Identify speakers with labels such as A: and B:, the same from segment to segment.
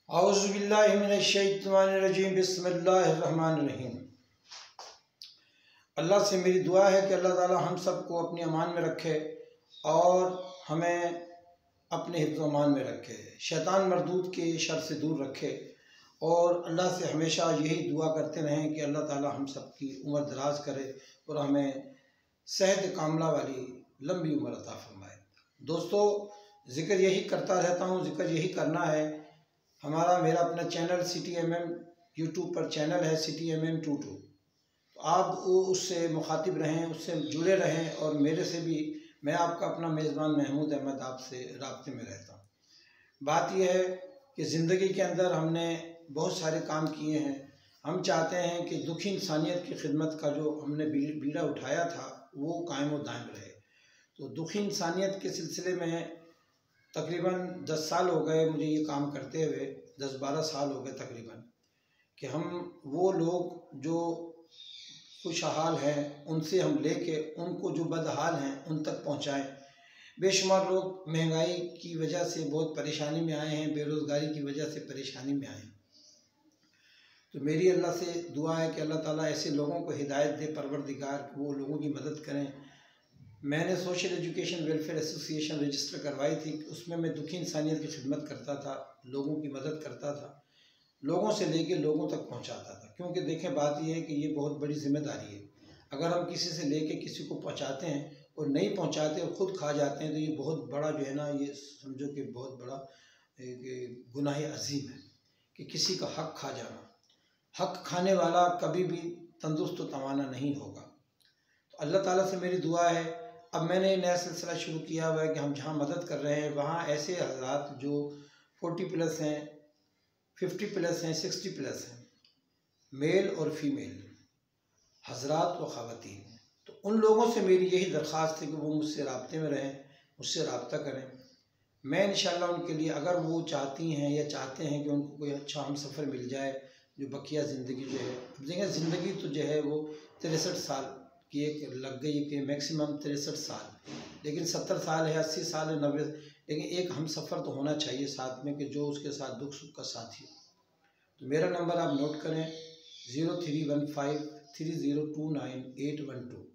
A: औज़ुबिल्लाहिमिनश्शैतानिर्रजीम बिस्मिल्लाहिर्रहमानिर्रहीम। अल्लाह से मेरी दुआ है कि अल्लाह ताला हम सबको अपनी अमान में रखे और हमें अपने हिफ्ज़ अमान में रखे, शैतान मरदूद के शर से दूर रखे। और अल्लाह से हमेशा यही दुआ करते रहें कि अल्लाह ताला हम सब की उम्र दराज करे और हमें सेहत कामला वाली लंबी उम्र अता फरमाए। दोस्तों, ज़िक्र यही करता रहता हूँ, ज़िक्र यही करना है। मेरा अपना चैनल CTMM यूट्यूब पर चैनल है CTMM22। तो आप उससे मुखातिब रहें, उससे जुड़े रहें और मेरे से भी, मैं आपका अपना मेज़बान महमूद अहमद आपसे राब्ते में रहता हूँ। बात यह है कि ज़िंदगी के अंदर हमने बहुत सारे काम किए हैं। हम चाहते हैं कि दुखी इंसानियत की खिदमत का जो हमने बीड़ा उठाया था वो कायम व दायम रहे। तो दुखी इंसानियत के सिलसिले में तकरीबन 10 साल हो गए मुझे ये काम करते हुए, 10-12 साल हो गए तकरीबन, कि हम वो लोग जो खुशहाल हैं उनसे हम लेके उनको जो बदहाल हैं उन तक पहुँचाएँ। बेशुमार लोग महंगाई की वजह से बहुत परेशानी में आए हैं, बेरोज़गारी की वजह से परेशानी में आए हैं। तो मेरी अल्लाह से दुआ है कि अल्लाह ताला ऐसे लोगों को हिदायत दे, परवरदिगार, वो लोगों की मदद करें। मैंने social education welfare association register करवाई थी, उसमें मैं दुखी इंसानियत की खिदमत करता था, लोगों की मदद करता था, लोगों से लेके लोगों तक पहुंचाता था। क्योंकि देखें, बात यह है कि ये बहुत बड़ी जिम्मेदारी है। अगर हम किसी से लेके किसी को पहुंचाते हैं और नहीं पहुंचाते और ख़ुद खा जाते हैं तो ये बहुत बड़ा जो है ना, ये समझो कि बहुत बड़ा एक गुनाह अजीम है कि किसी का हक़ खा जाना। हक़ खाने वाला कभी भी तंदुरुस्त व तवाना नहीं होगा। तो अल्लाह ताला से मेरी दुआ है। अब मैंने नया सिलसिला शुरू किया हुआ है कि हम जहाँ मदद कर रहे हैं वहाँ ऐसे हज़रात जो 40+ हैं, 50+ हैं, 60+ हैं, मेल और फीमेल हज़रात व ख़वातीन। तो उन लोगों से मेरी यही दरख्वास्त है कि वो मुझसे राब्ते में रहें, मुझसे रब्ता करें। मैं इंशाअल्लाह उनके लिए, अगर वो चाहती हैं या चाहते हैं कि उनको कोई अच्छा हम सफ़र मिल जाए जो बकिया ज़िंदगी जो है, अब देखें ज़िंदगी तो जो है वो 63 साल की एक लग गई कि मैक्सिमम 63 साल, लेकिन 70 साल है, 80 साल है, 90, लेकिन एक हम सफ़र तो होना चाहिए साथ में कि जो उसके साथ दुख सुख का साथी हो। तो मेरा नंबर आप नोट करें 03153029 812।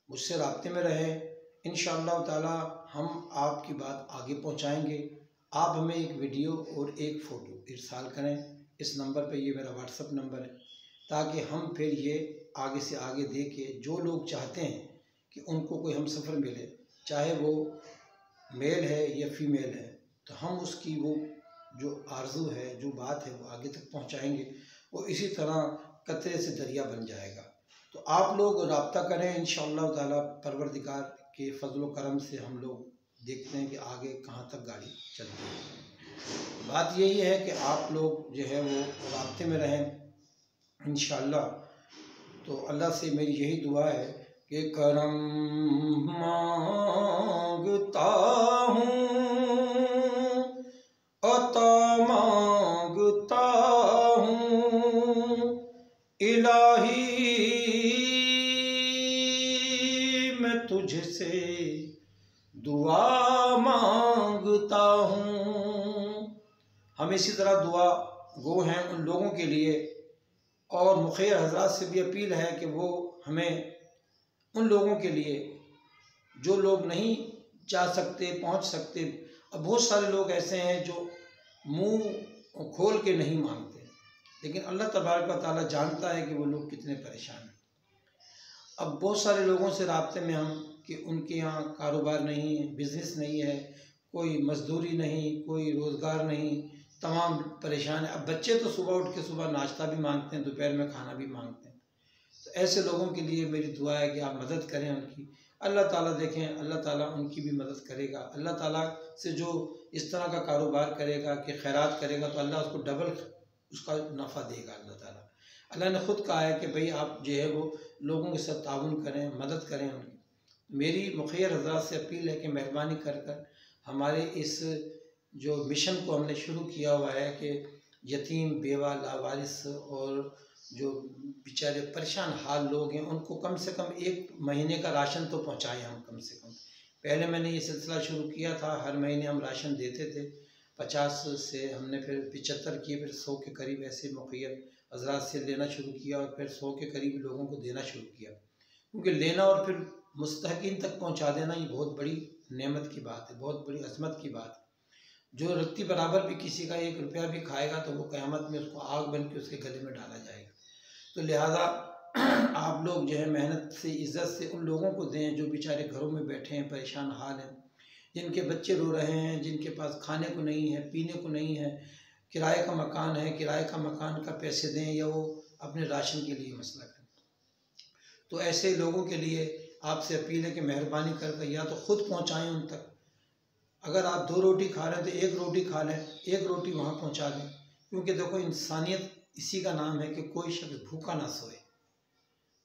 A: मुझसे रब्ते में रहें। इंशाअल्लाह ताला हम आपकी बात आगे पहुंचाएंगे। आप हमें एक वीडियो और एक फ़ोटो इरसाल करें इस नंबर पे, ये मेरा WhatsApp नंबर है, ताकि हम फिर ये आगे से आगे दे के जो लोग चाहते हैं कि उनको कोई हम सफ़र मिले, चाहे वो मेल है या फीमेल है, तो हम उसकी वो जो आरज़ू है, जो बात है, वो आगे तक पहुंचाएंगे। वो इसी तरह कतरे से दरिया बन जाएगा। तो आप लोग रब्ता करें, इंशाअल्लाह ताला परवरदिगार के फजल व करम से हम लोग देखते हैं कि आगे कहाँ तक गाड़ी चलती है। बात यही है कि आप लोग जो है वो रब्ते में रहें इंशाअल्लाह। तो अल्लाह से मेरी यही दुआ है कि करम मांगता हूँ, अता मांगता हूँ, इलाही मैं तुझसे दुआ मांगता हूँ। हम इसी तरह दुआ गो हैं उन लोगों के लिए, और मुखिर हज़रात से भी अपील है कि वो हमें उन लोगों के लिए जो लोग नहीं जा सकते, पहुंच सकते। अब बहुत सारे लोग ऐसे हैं जो मुंह खोल के नहीं मांगते, लेकिन अल्लाह तबारक व तआला जानता है कि वो लोग कितने परेशान हैं। अब बहुत सारे लोगों से राब्ते में हम कि उनके यहाँ कारोबार नहीं है, बिज़नेस नहीं है, कोई मजदूरी नहीं, कोई रोज़गार नहीं, तमाम परेशान है। अब बच्चे तो सुबह उठ के सुबह नाश्ता भी मांगते हैं, दोपहर में खाना भी मांगते हैं। तो ऐसे लोगों के लिए मेरी दुआ है कि आप मदद करें उनकी। अल्लाह ताला देखें, अल्लाह ताला उनकी भी मदद करेगा। अल्लाह ताला से जो इस तरह का कारोबार करेगा कि खैरात करेगा तो अल्लाह उसको डबल उसका नफ़ा देगा अल्लाह ताला। अल्लाह ने ख़ुद कहा है कि भाई आप जो है वो लोगों के साथ ताउन करें, मदद करें उनकी। मेरी मुखिर हज़रात से अपील है कि मेहरबानी कर कर हमारे इस जो मिशन को हमने शुरू किया हुआ है कि यतीम, बेवा, लावारिस और जो बेचारे परेशान हाल लोग हैं उनको कम से कम 1 महीने का राशन तो पहुंचाएं हम कम से कम। पहले मैंने ये सिलसिला शुरू किया था, हर महीने हम राशन देते थे। 50 से हमने फिर 75 किए, फिर 100 के करीब ऐसे मुखियत हजरात से लेना शुरू किया और फिर 100 के करीब लोगों को देना शुरू किया। क्योंकि लेना और फिर मुस्तहकीन तक पहुंचा देना ये बहुत बड़ी नेमत की बात है, बहुत बड़ी अजमत की बात है। जो रत्ती बराबर भी किसी का 1 रुपया भी खाएगा तो वो क़यामत में उसको आग बन के उसके गले में डाला जाएगा। तो लिहाजा आप लोग जो है मेहनत से, इज़्ज़त से उन लोगों को दें जो बेचारे घरों में बैठे हैं, परेशान हाल हैं, जिनके बच्चे रो रहे हैं, जिनके पास खाने को नहीं है, पीने को नहीं है, किराए का मकान है, किराए का मकान का पैसे दें या वो अपने राशन के लिए मसला करें। तो ऐसे लोगों के लिए आपसे अपील है कि मेहरबानी कर या तो ख़ुद पहुँचाएँ उन तक। अगर आप 2 रोटी खा रहे हैं तो 1 रोटी खा लें, 1 रोटी वहाँ पहुँचा दें। क्योंकि देखो इंसानियत इसी का नाम है कि कोई शख्स भूखा ना सोए।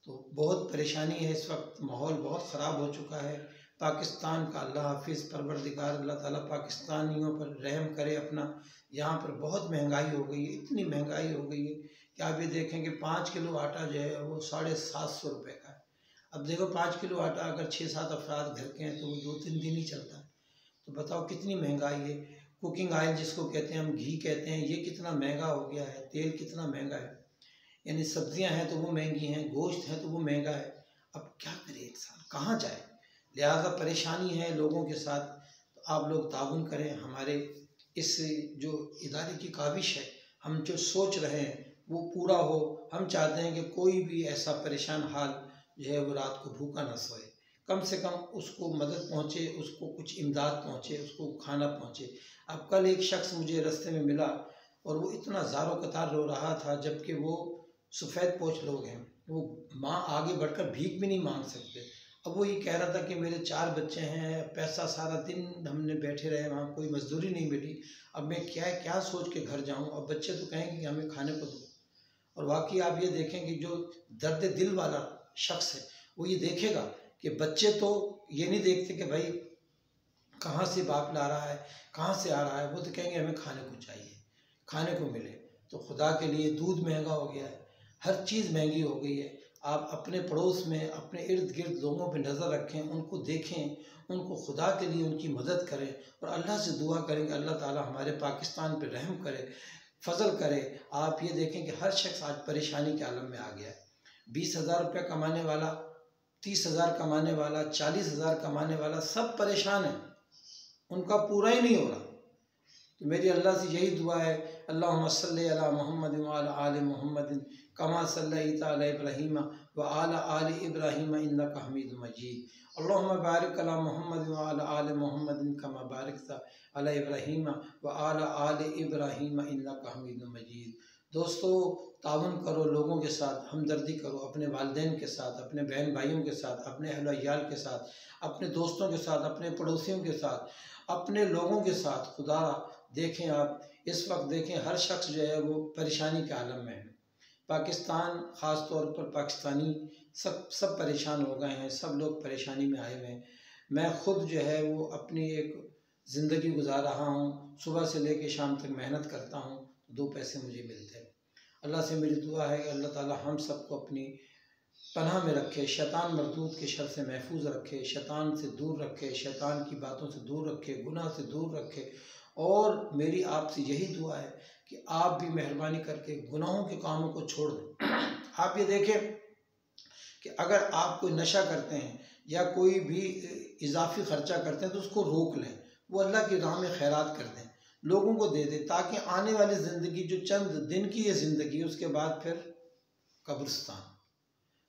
A: तो बहुत परेशानी है इस वक्त, माहौल बहुत ख़राब हो चुका है। पाकिस्तान का अल्लाह हाफिज़, परवरदिगार अल्लाह ताला पाकिस्तानियों पर रहम करे अपना। यहाँ पर बहुत महंगाई हो गई है, इतनी महंगाई हो गई है कि आप ये देखें कि 5 किलो आटा जो है वो 750 रुपये का है। अब देखो 5 किलो आटा अगर 6-7 अफराद घर के हैं तो वो 2-3 दिन ही चलता है। तो बताओ कितनी महंगाई है। कुकिंग ऑयल जिसको कहते हैं हम, घी कहते हैं, ये कितना महंगा हो गया है, तेल कितना महंगा है। यानी सब्जियां हैं तो वो महंगी हैं, गोश्त है तो वो महंगा है। अब क्या करे इंसान, कहाँ जाए। लिहाजा परेशानी है लोगों के साथ। तो आप लोग ताउन करें, हमारे इस जो इदारे की काविश है, हम जो सोच रहे हैं वो पूरा हो। हम चाहते हैं कि कोई भी ऐसा परेशान हाल जो है वो रात को भूखा ना सोए, कम से कम उसको मदद पहुँचे, उसको कुछ इमदाद पहुँचे, उसको खाना पहुँचे। अब कल एक शख्स मुझे रास्ते में मिला और वो इतना ज़ारो कतार रो रहा था, जबकि वो सफ़ेद पोश लोग हैं, वो माँ आगे बढ़कर भीख भी नहीं मांग सकते। अब वो ये कह रहा था कि मेरे 4 बच्चे हैं, पैसा सारा दिन हमने बैठे रहे, वहाँ कोई मजदूरी नहीं मिली, अब मैं क्या सोच के घर जाऊँ। अब बच्चे तो कहेंगे कि हमें खाने को दो। और वाकई आप ये देखें कि जो दर्द दिल वाला शख्स है वो ये देखेगा कि बच्चे तो ये नहीं देखते कि भाई कहाँ से बाप ला रहा है, कहाँ से आ रहा है, वो तो कहेंगे हमें खाने को चाहिए, खाने को मिले। तो खुदा के लिए दूध महंगा हो गया है, हर चीज़ महंगी हो गई है। आप अपने पड़ोस में, अपने इर्द गिर्द लोगों पे नज़र रखें, उनको देखें, उनको खुदा के लिए उनकी मदद करें और अल्लाह से दुआ करें कि अल्लाह ताला हमारे पाकिस्तान पे रहम करे, फजल करे। आप ये देखें कि हर शख्स आज परेशानी के आलम में आ गया है। 20,000 रुपये कमाने वाला, 30,000 कमाने वाला, 40,000 कमाने वाला, सब परेशान है, उनका पूरा ही नहीं हो रहा। तो मेरी अल्लाह से यही दुआ है, अल्लाहुम्मा सल्ली अला मुहम्मद व अला आलि मुहम्मद कमा सल्लैता अला इब्राहीम व अला आलि इब्राहीम इन्नका हमीदुम मजीद। अल्लाहुम्मा बारिक अला मुहम्मद व अला आलि मुहम्मद कमा बारिकता अला इब्राहीम व अला आलि इब्राहीम इन्नका हमीदुम मजीद। दोस्तों, ताउन करो लोगों के साथ, हमदर्दी करो अपने वालिदैन के साथ, अपने बहन भाइयों के साथ, अपने अहल अयाल के साथ, अपने दोस्तों के साथ, अपने पड़ोसियों के साथ, अपने लोगों के साथ। खुदा देखें, आप इस वक्त देखें हर शख्स जो है वो परेशानी के आलम में है। पाकिस्तान ख़ास तौर पर पाकिस्तानी सब परेशान हो गए हैं, सब लोग परेशानी में आए हुए हैं। मैं ख़ुद जो है वो अपनी एक ज़िंदगी गुजार रहा हूँ, सुबह से लेकर शाम तक मेहनत करता हूँ, 2 पैसे मुझे मिलते हैं। अल्लाह से मेरी दुआ है कि अल्लाह ताला हम सबको अपनी पनाह में रखे, शैतान मरदूद के शर से महफूज रखे, शैतान से दूर रखे, शैतान की बातों से दूर रखे, गुनाह से दूर रखे। और मेरी आपसे यही दुआ है कि आप भी मेहरबानी करके गुनाहों के कामों को छोड़ दें। आप ये देखें कि अगर आप कोई नशा करते हैं या कोई भी इजाफी ख़र्चा करते हैं तो उसको रोक लें, वो अल्लाह की राह में खैरात कर दें, लोगों को दे दें, ताकि आने वाली ज़िंदगी जो चंद दिन की है ज़िंदगी, उसके बाद फिर कब्रिस्तान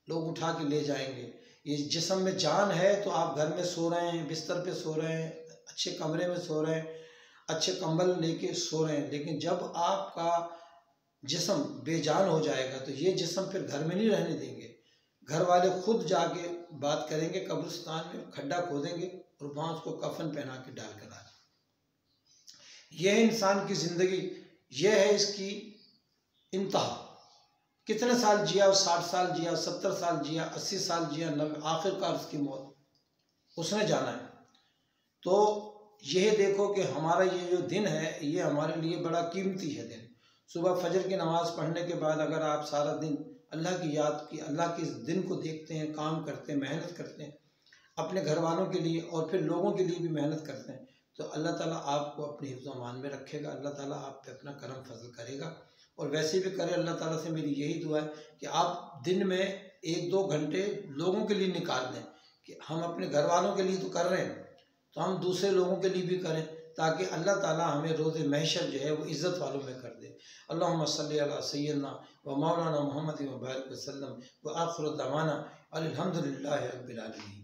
A: लोग उठा के ले जाएंगे। ये जिस्म में जान है तो आप घर में सो रहे हैं, बिस्तर पे सो रहे हैं, अच्छे कमरे में सो रहे हैं, अच्छे कंबल लेके सो रहे हैं, लेकिन जब आपका जिस्म बेजान हो जाएगा तो ये जिस्म फिर घर में नहीं रहने देंगे। घर वाले खुद जाके बात करेंगे, कब्रिस्तान में खड्डा खोदेंगे और वहाँ उसको कफन पहना के डाल कर आ जाए। यह है इंसान की ज़िंदगी, यह है इसकी इंतहा। कितने साल जिया, 60 साल जिया, 70 साल जिया, 80 साल जिया, 90, आखिरकार उसकी मौत उसने जाना है। तो यह देखो कि हमारा ये जो दिन है ये हमारे लिए बड़ा कीमती है दिन। सुबह फजर की नमाज़ पढ़ने के बाद अगर आप सारा दिन अल्लाह की याद की, अल्लाह के दिन को देखते हैं, काम करते हैं, मेहनत करते हैं अपने घर वालों के लिए और फिर लोगों के लिए भी मेहनत करते हैं, तो अल्लाह ताला आपको अपने हिफ्ज़ अमान में रखेगा, अल्लाह ताला आप पे अपना करम फजल करेगा। और वैसे भी करे, अल्लाह ताला से मेरी यही दुआ है कि आप दिन में 1-2 घंटे लोगों के लिए निकाल लें, कि हम अपने घर वालों के लिए तो कर रहे हैं, तो हम दूसरे लोगों के लिए भी करें, ताकि अल्लाह ताला हमें रोज़ महशर जो है वो इज़्ज़त वालों में कर दे। अल्लाहुम्मा सल्ली अला सय्यदना व मौलाना मुहम्मद व बारिक वसल्लम व आखिरु दअवाना अनिल हम्दुलिल्लाहि रब्बिल आलमीन।